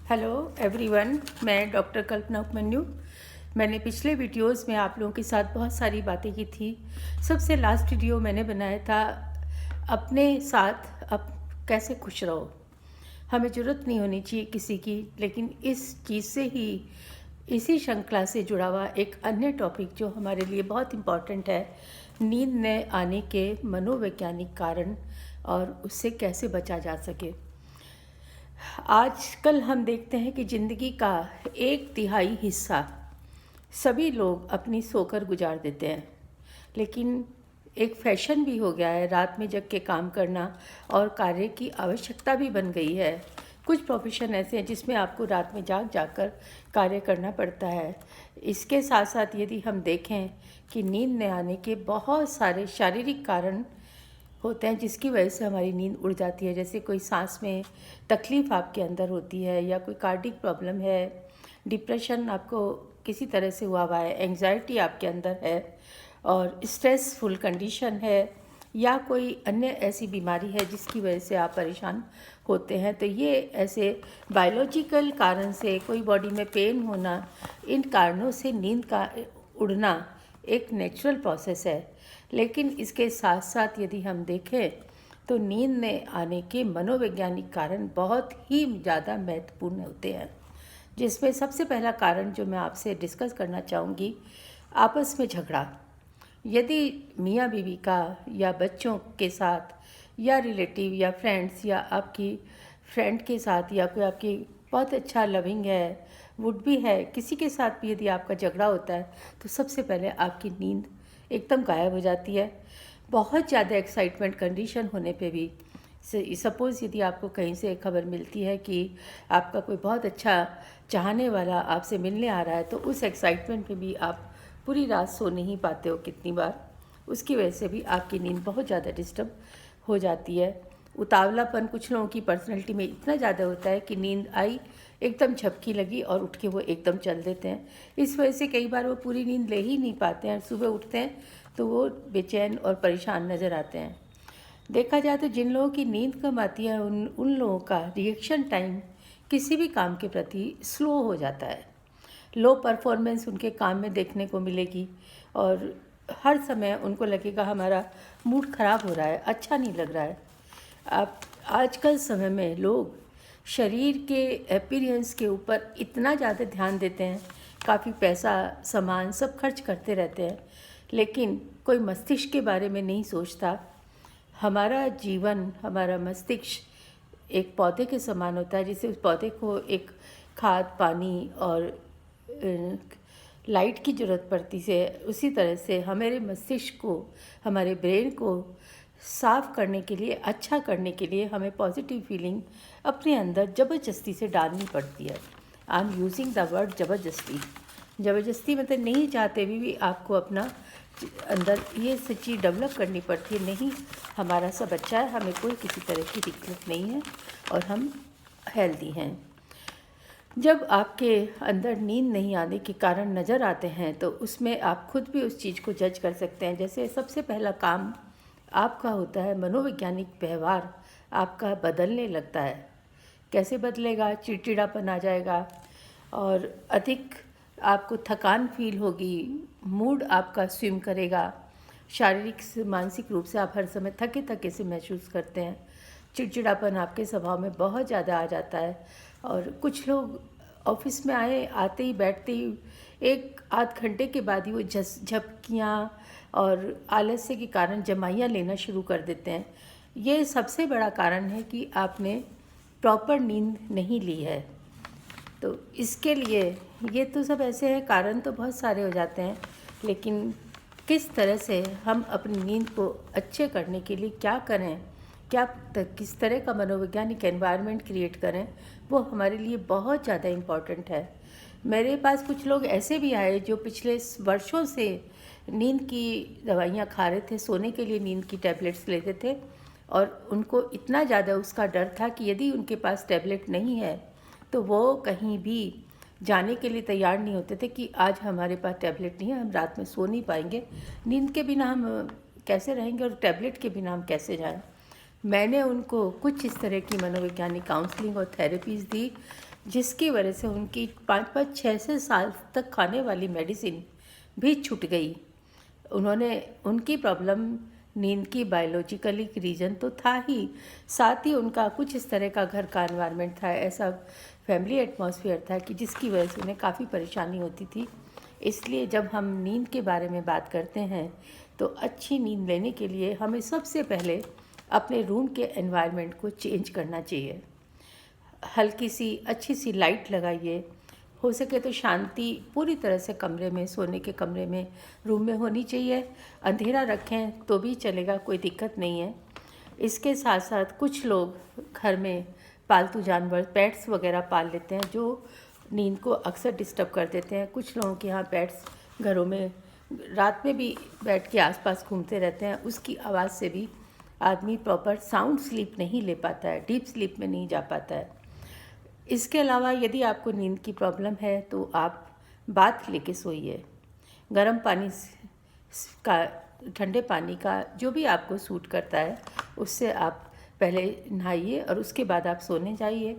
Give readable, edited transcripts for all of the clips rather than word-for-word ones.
Hello everyone, मैं doctor कल्पना उपमन्यु। मैंने पिछले वीडियोस में आप लोगों के साथ बहुत सारी बातें की थी। सबसे लास्ट वीडियो मैंने बनाया था अपने साथ अब कैसे खुश रहो। हमें ज़रूरत नहीं होनी चाहिए किसी की, लेकिन इस चीज़ से ही, इसी श्रृंखला से जुड़ा हुआ एक अन्य टॉपिक जो हमारे लिए बहुत इम्पॉर्टेंट है, नींद न आने के मनोवैज्ञानिक कारण और उससे कैसे बचा जा सके। आजकल हम देखते हैं कि ज़िंदगी का 1/3 हिस्सा सभी लोग अपनी सोकर गुजार देते हैं, लेकिन एक फैशन भी हो गया है रात में जग के काम करना, और कार्य की आवश्यकता भी बन गई है। कुछ प्रोफेशन ऐसे हैं जिसमें आपको रात में जाग कर कार्य करना पड़ता है। इसके साथ साथ यदि हम देखें कि नींद न आने के बहुत सारे शारीरिक कारण होते हैं जिसकी वजह से हमारी नींद उड़ जाती है। जैसे कोई सांस में तकलीफ़ आपके अंदर होती है, या कोई कार्डिक प्रॉब्लम है, डिप्रेशन आपको किसी तरह से हुआ है, एंग्जाइटी आपके अंदर है, और स्ट्रेसफुल कंडीशन है, या कोई अन्य ऐसी बीमारी है जिसकी वजह से आप परेशान होते हैं। तो ये ऐसे बायोलॉजिकल कारण से, कोई बॉडी में पेन होना, इन कारणों से नींद का उड़ना एक नेचुरल प्रोसेस है। लेकिन इसके साथ साथ यदि हम देखें तो नींद में आने के मनोवैज्ञानिक कारण बहुत ही ज़्यादा महत्वपूर्ण होते हैं, जिसमें सबसे पहला कारण जो मैं आपसे डिस्कस करना चाहूँगी, आपस में झगड़ा। यदि मियाँ बीवी का, या बच्चों के साथ, या रिलेटिव, या फ्रेंड्स, या आपकी फ्रेंड के साथ, या कोई आपकी बहुत अच्छा लविंग है, वुड भी है, किसी के साथ भी यदि आपका झगड़ा होता है तो सबसे पहले आपकी नींद एकदम गायब हो जाती है। बहुत ज़्यादा एक्साइटमेंट कंडीशन होने पे भी, सपोज़ यदि आपको कहीं से खबर मिलती है कि आपका कोई बहुत अच्छा चाहने वाला आपसे मिलने आ रहा है, तो उस एक्साइटमेंट में भी आप पूरी रात सो नहीं पाते हो कितनी बार। उसकी वजह से भी आपकी नींद बहुत ज़्यादा डिस्टर्ब हो जाती है। उतावलापन कुछ लोगों की पर्सनैलिटी में इतना ज़्यादा होता है कि नींद आई, एकदम झपकी लगी और उठ के वो एकदम चल देते हैं। इस वजह से कई बार वो पूरी नींद ले ही नहीं पाते हैं। सुबह उठते हैं तो वो बेचैन और परेशान नज़र आते हैं। देखा जाए तो जिन लोगों की नींद कम आती है, उन लोगों का रिएक्शन टाइम किसी भी काम के प्रति स्लो हो जाता है। लो परफॉर्मेंस उनके काम में देखने को मिलेगी, और हर समय उनको लगेगा हमारा मूड ख़राब हो रहा है, अच्छा नहीं लग रहा है। अब आजकल समय में लोग शरीर के अपीयरेंस के ऊपर इतना ज़्यादा ध्यान देते हैं, काफ़ी पैसा, सामान सब खर्च करते रहते हैं, लेकिन कोई मस्तिष्क के बारे में नहीं सोचता। हमारा जीवन, हमारा मस्तिष्क एक पौधे के समान होता है, जिसे उस पौधे को एक खाद, पानी और लाइट की ज़रूरत पड़ती है। उसी तरह से हमारे मस्तिष्क को, हमारे ब्रेन को साफ़ करने के लिए, अच्छा करने के लिए हमें पॉजिटिव फीलिंग अपने अंदर ज़बरदस्ती से डालनी पड़ती है। I am using the word ज़बरदस्ती। ज़बरदस्ती मतलब नहीं चाहते भी आपको अपना अंदर ये चीज़ डेवलप करनी पड़ती है। नहीं, हमारा सब अच्छा है, हमें कोई किसी तरह की दिक्कत नहीं है, और हम हेल्दी हैं। जब आपके अंदर नींद नहीं आने के कारण नज़र आते हैं, तो उसमें आप खुद भी उस चीज़ को जज कर सकते हैं। जैसे सबसे पहला काम आपका होता है, मनोवैज्ञानिक व्यवहार आपका बदलने लगता है। कैसे बदलेगा? चिड़चिड़ापन आ जाएगा, और अधिक आपको थकान फील होगी, मूड आपका स्विम करेगा, शारीरिक से मानसिक रूप से आप हर समय थके थके से महसूस करते हैं। चिड़चिड़ापन आपके स्वभाव में बहुत ज़्यादा आ जाता है, और कुछ लोग ऑफिस में आते ही बैठते ही 1 आध घंटे के बाद ही वो झपकियाँ और आलस्य के कारण जमाइयाँ लेना शुरू कर देते हैं। ये सबसे बड़ा कारण है कि आपने प्रॉपर नींद नहीं ली है। तो इसके लिए ये तो सब ऐसे हैं, कारण तो बहुत सारे हो जाते हैं, लेकिन किस तरह से हम अपनी नींद को अच्छे करने के लिए क्या करें, किस तरह का मनोवैज्ञानिक एनवायरनमेंट क्रिएट करें, वो हमारे लिए बहुत ज़्यादा इम्पॉर्टेंट है। मेरे पास कुछ लोग ऐसे भी आए जो पिछले वर्षों से नींद की दवाइयाँ खा रहे थे, सोने के लिए नींद की टैबलेट्स लेते थे, और उनको इतना ज़्यादा उसका डर था कि यदि उनके पास टैबलेट नहीं है तो वो कहीं भी जाने के लिए तैयार नहीं होते थे कि आज हमारे पास टैबलेट नहीं है, हम रात में सो नहीं पाएंगे, नींद के बिना हम कैसे रहेंगे, और टैबलेट के बिना हम कैसे जाएं। मैंने उनको कुछ इस तरह की मनोवैज्ञानिक काउंसलिंग और थेरेपीज़ दी, जिसकी वजह से उनकी 5-5 6-6 साल तक खाने वाली मेडिसिन भी छूट गई। उन्होंने उनकी प्रॉब्लम नींद की बायोलॉजिकली रीज़न तो था ही, साथ ही उनका कुछ इस तरह का घर का एनवायरनमेंट था, ऐसा फैमिली एटमॉस्फेयर था कि जिसकी वजह से उन्हें काफ़ी परेशानी होती थी। इसलिए जब हम नींद के बारे में बात करते हैं तो अच्छी नींद लेने के लिए हमें सबसे पहले अपने रूम के एनवायरनमेंट को चेंज करना चाहिए। हल्की सी अच्छी सी लाइट लगाइए, हो सके तो शांति पूरी तरह से कमरे में, सोने के कमरे में, रूम में होनी चाहिए। अंधेरा रखें तो भी चलेगा, कोई दिक्कत नहीं है। इसके साथ साथ कुछ लोग घर में पालतू जानवर पेट्स वगैरह पाल लेते हैं जो नींद को अक्सर डिस्टर्ब कर देते हैं। कुछ लोगों के यहाँ पेट्स घरों में रात में भी बैठ के आसपास घूमते रहते हैं, उसकी आवाज़ से भी आदमी प्रॉपर साउंड स्लीप नहीं ले पाता है, डीप स्लीप में नहीं जा पाता है। इसके अलावा यदि आपको नींद की प्रॉब्लम है तो आप बाथ लेके सोइए। गर्म पानी का, ठंडे पानी का, जो भी आपको सूट करता है उससे आप पहले नहाइए और उसके बाद आप सोने जाइए।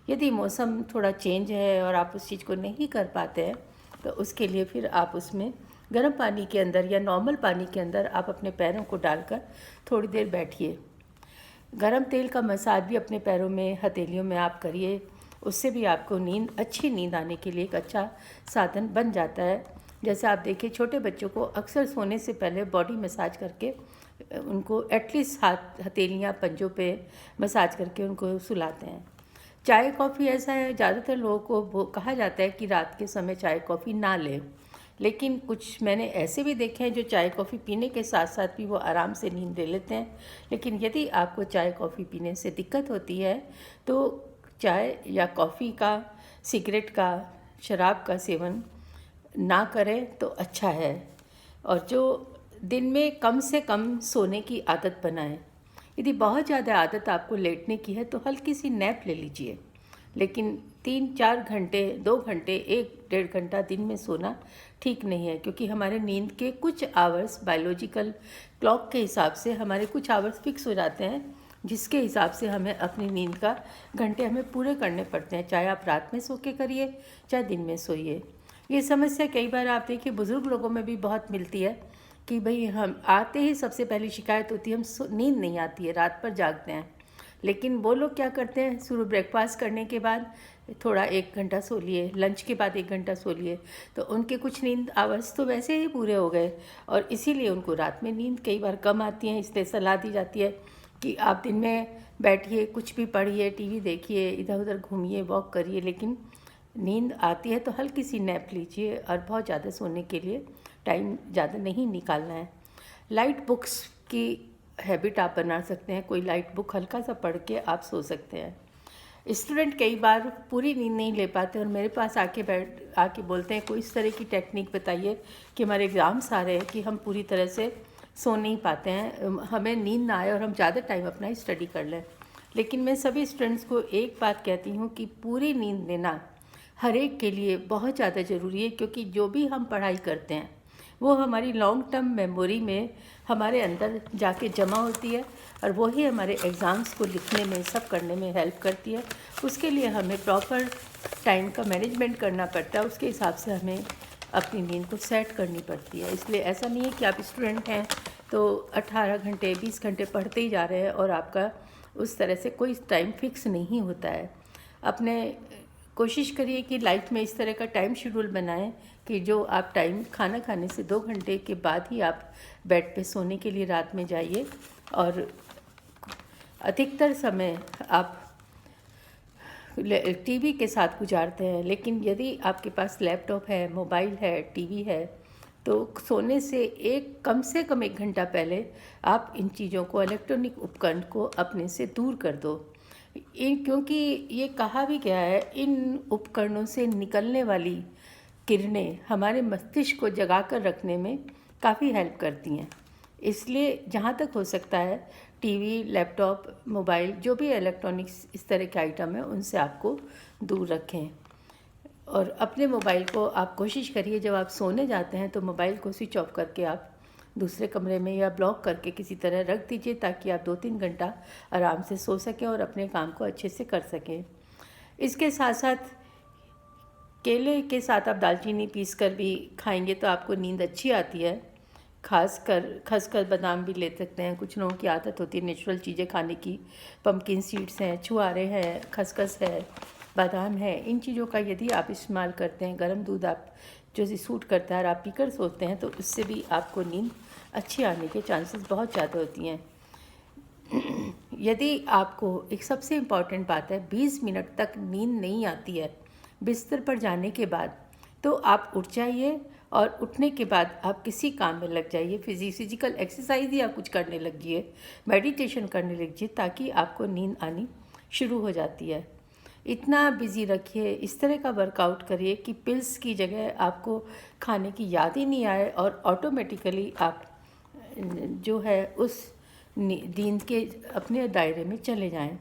यदि मौसम थोड़ा चेंज है और आप उस चीज़ को नहीं कर पाते हैं तो उसके लिए फिर आप उसमें गर्म पानी के अंदर या नॉर्मल पानी के अंदर आप अपने पैरों को डालकर थोड़ी देर बैठिए। गरम तेल का मसाज भी अपने पैरों में, हथेलियों में आप करिए, उससे भी आपको अच्छी नींद आने के लिए एक अच्छा साधन बन जाता है। जैसे आप देखिए छोटे बच्चों को अक्सर सोने से पहले बॉडी मसाज करके उनको एटलीस्ट हथेलियाँ पंजों पे मसाज करके उनको सुलाते हैं। चाय कॉफ़ी ऐसा है, ज़्यादातर लोगों को कहा जाता है कि रात के समय चाय कॉफ़ी ना लें, लेकिन कुछ मैंने ऐसे भी देखे हैं जो चाय कॉफ़ी पीने के साथ साथ भी वो आराम से नींद ले लेते हैं। लेकिन यदि आपको चाय कॉफ़ी पीने से दिक्कत होती है तो चाय या कॉफ़ी का, सिगरेट का, शराब का सेवन ना करें तो अच्छा है। और जो दिन में कम से कम सोने की आदत बनाएं। यदि बहुत ज़्यादा आदत आपको लेटने की है तो हल्की सी नैप ले लीजिए, लेकिन 3-4 घंटे, 2 घंटे, 1-1.5 घंटा दिन में सोना ठीक नहीं है, क्योंकि हमारे नींद के कुछ आवर्स बायोलॉजिकल क्लॉक के हिसाब से हमारे कुछ आवर्स फिक्स हो जाते हैं, जिसके हिसाब से हमें अपनी नींद का घंटे हमें पूरे करने पड़ते हैं, चाहे आप रात में सो के करिए चाहे दिन में सोइए। ये समस्या कई बार आप देखिए बुज़ुर्ग लोगों में भी बहुत मिलती है कि भाई हम आते ही सबसे पहली शिकायत होती है नींद नहीं आती है, रात भर जागते हैं। लेकिन वो लोग क्या करते हैं, सुबह ब्रेकफास्ट करने के बाद थोड़ा 1 घंटा सो लिए, लंच के बाद 1 घंटा सो लिए, तो उनके कुछ नींद आवर्स तो वैसे ही पूरे हो गए और इसीलिए उनको रात में नींद कई बार कम आती है। इसलिए सलाह दी जाती है कि आप दिन में बैठिए, कुछ भी पढ़िए, टीवी देखिए, इधर उधर घूमिए, वॉक करिए, लेकिन नींद आती है तो हल्की सी नैप लीजिए और बहुत ज़्यादा सोने के लिए टाइम ज़्यादा नहीं निकालना है। लाइट बुक्स की हैबिट आप बना सकते हैं, कोई लाइट बुक हल्का सा पढ़ के आप सो सकते हैं। स्टूडेंट कई बार पूरी नींद नहीं ले पाते और मेरे पास आके बोलते हैं कोई इस तरह की टेक्निक बताइए कि हमारे एग्ज़ाम्स आ रहे हैं कि हम पूरी तरह से सो नहीं पाते हैं, हमें नींद ना आए और हम ज़्यादा टाइम अपना स्टडी कर लें। लेकिन मैं सभी स्टूडेंट्स को एक बात कहती हूँ कि पूरी नींद लेना हर एक के लिए बहुत ज़्यादा ज़रूरी है, क्योंकि जो भी हम पढ़ाई करते हैं वो हमारी लॉन्ग टर्म मेमोरी में हमारे अंदर जाके जमा होती है और वही हमारे एग्ज़ाम्स को लिखने में, सब करने में हेल्प करती है। उसके लिए हमें प्रॉपर टाइम का मैनेजमेंट करना पड़ता है, उसके हिसाब से हमें अपनी नींद को सेट करनी पड़ती है। इसलिए ऐसा नहीं है कि आप स्टूडेंट हैं तो 18 घंटे 20 घंटे पढ़ते ही जा रहे हैं और आपका उस तरह से कोई टाइम फिक्स नहीं होता है। अपने कोशिश करिए कि लाइफ में इस तरह का टाइम शेड्यूल बनाएं कि जो आप टाइम खाना खाने से 2 घंटे के बाद ही आप बेड पे सोने के लिए रात में जाइए और अधिकतर समय आप टीवी के साथ गुजारते हैं। लेकिन यदि आपके पास लैपटॉप है, मोबाइल है, टीवी है, तो सोने से कम से कम 1 घंटा पहले आप इन चीज़ों को, इलेक्ट्रॉनिक उपकरण को अपने से दूर कर दो। क्योंकि ये कहा भी गया है इन उपकरणों से निकलने वाली किरणें हमारे मस्तिष्क को जगा कर रखने में काफ़ी हेल्प करती हैं। इसलिए जहाँ तक हो सकता है टीवी, लैपटॉप, मोबाइल, जो भी इलेक्ट्रॉनिक्स इस तरह के आइटम हैं उनसे आपको दूर रखें। और अपने मोबाइल को आप कोशिश करिए जब आप सोने जाते हैं तो मोबाइल को स्विच ऑफ करके आप दूसरे कमरे में या ब्लॉक करके किसी तरह रख दीजिए, ताकि आप 2-3 घंटा आराम से सो सकें और अपने काम को अच्छे से कर सकें। इसके साथ साथ केले के साथ आप दालचीनी पीस कर भी खाएंगे तो आपको नींद अच्छी आती है। खसखस बादाम भी ले सकते हैं, कुछ लोगों की आदत होती है नेचुरल चीज़ें खाने की। पम्पकिन सीड्स हैं, छुआरे हैं, खसखस है, बादाम है। इन चीज़ों का यदि आप इस्तेमाल करते हैं, गर्म दूध आप जो सूट करता है और आप पीकर सोते हैं तो उससे भी आपको नींद अच्छी आने के चांसेस बहुत ज़्यादा होती हैं। यदि आपको एक सबसे इम्पॉर्टेंट बात है, 20 मिनट तक नींद नहीं आती है बिस्तर पर जाने के बाद, तो आप उठ जाइए और उठने के बाद आप किसी काम में लग जाइए, फिजिकल एक्सरसाइज या कुछ करने लगिए, मेडिटेशन करने लगिए, ताकि आपको नींद आनी शुरू हो जाती है। इतना बिज़ी रखिए, इस तरह का वर्कआउट करिए कि पिल्स की जगह आपको खाने की याद ही नहीं आए और ऑटोमेटिकली आप जो है उस नींद के अपने दायरे में चले जाएं।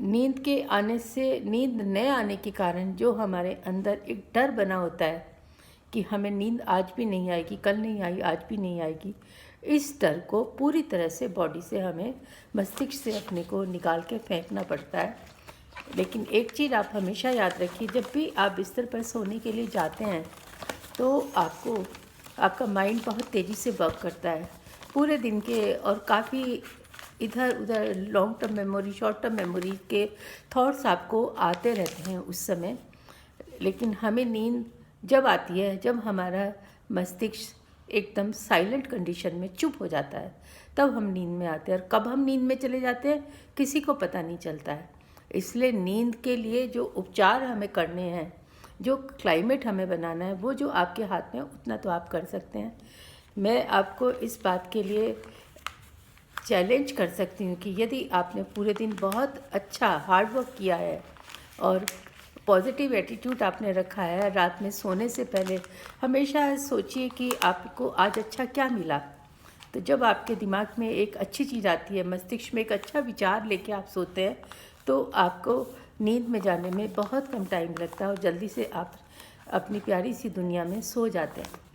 नींद न आने के कारण जो हमारे अंदर एक डर बना होता है कि हमें नींद आज भी नहीं आएगी, कल नहीं आई, आज भी नहीं आएगी, इस डर को पूरी तरह से बॉडी से हमें, मस्तिष्क से अपने को निकाल के फेंकना पड़ता है। लेकिन एक चीज़ आप हमेशा याद रखिए, जब भी आप बिस्तर पर सोने के लिए जाते हैं तो आपका माइंड बहुत तेज़ी से वर्क करता है पूरे दिन के, और काफ़ी इधर उधर long term memory, short term memory के थॉट्स आपको आते रहते हैं उस समय। लेकिन हमें नींद जब आती है जब हमारा मस्तिष्क एकदम साइलेंट कंडीशन में चुप हो जाता है, तब हम नींद में आते हैं। और कब हम नींद में चले जाते हैं किसी को पता नहीं चलता है। इसलिए नींद के लिए जो उपचार हमें करने हैं, जो क्लाइमेट हमें बनाना है, वो जो आपके हाथ में, उतना तो आप कर सकते हैं। मैं आपको इस बात के लिए चैलेंज कर सकती हूँ कि यदि आपने पूरे दिन बहुत अच्छा हार्ड वर्क किया है और पॉजिटिव एटीट्यूड आपने रखा है, रात में सोने से पहले हमेशा सोचिए कि आपको आज अच्छा क्या मिला। तो जब आपके दिमाग में एक अच्छी चीज़ आती है, मस्तिष्क में एक अच्छा विचार लेके आप सोते हैं, तो आपको नींद में जाने में बहुत कम टाइम लगता है और जल्दी से आप अपनी प्यारी सी दुनिया में सो जाते हैं।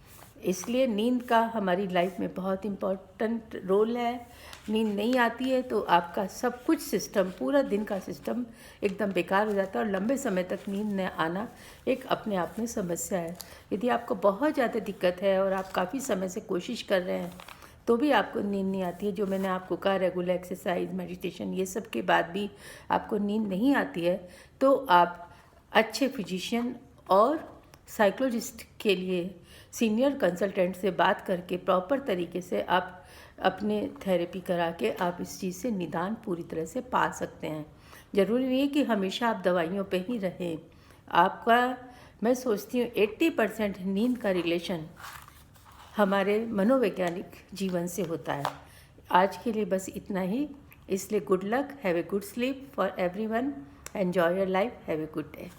इसलिए नींद का हमारी लाइफ में बहुत इम्पोर्टेंट रोल है। नींद नहीं आती है तो आपका सब कुछ सिस्टम, पूरा दिन का सिस्टम एकदम बेकार हो जाता है और लंबे समय तक नींद न आना एक अपने आप में समस्या है। यदि आपको बहुत ज़्यादा दिक्कत है और आप काफ़ी समय से कोशिश कर रहे हैं तो भी आपको नींद नहीं आती है, जो मैंने आपको कहा रेगुलर एक्सरसाइज, मेडिटेशन, ये सब के बाद भी आपको नींद नहीं आती है, तो आप अच्छे फिजिशियन और साइकोलॉजिस्ट के लिए सीनियर कंसल्टेंट से बात करके प्रॉपर तरीके से आप अपने थेरेपी करा के आप इस चीज़ से निदान पूरी तरह से पा सकते हैं। ज़रूरी नहीं है कि हमेशा आप दवाइयों पे ही रहें। मैं सोचती हूँ 80% नींद का रिलेशन हमारे मनोवैज्ञानिक जीवन से होता है। आज के लिए बस इतना ही। इसलिए good luck, have a good sleep for everyone, enjoy your life, have a good day.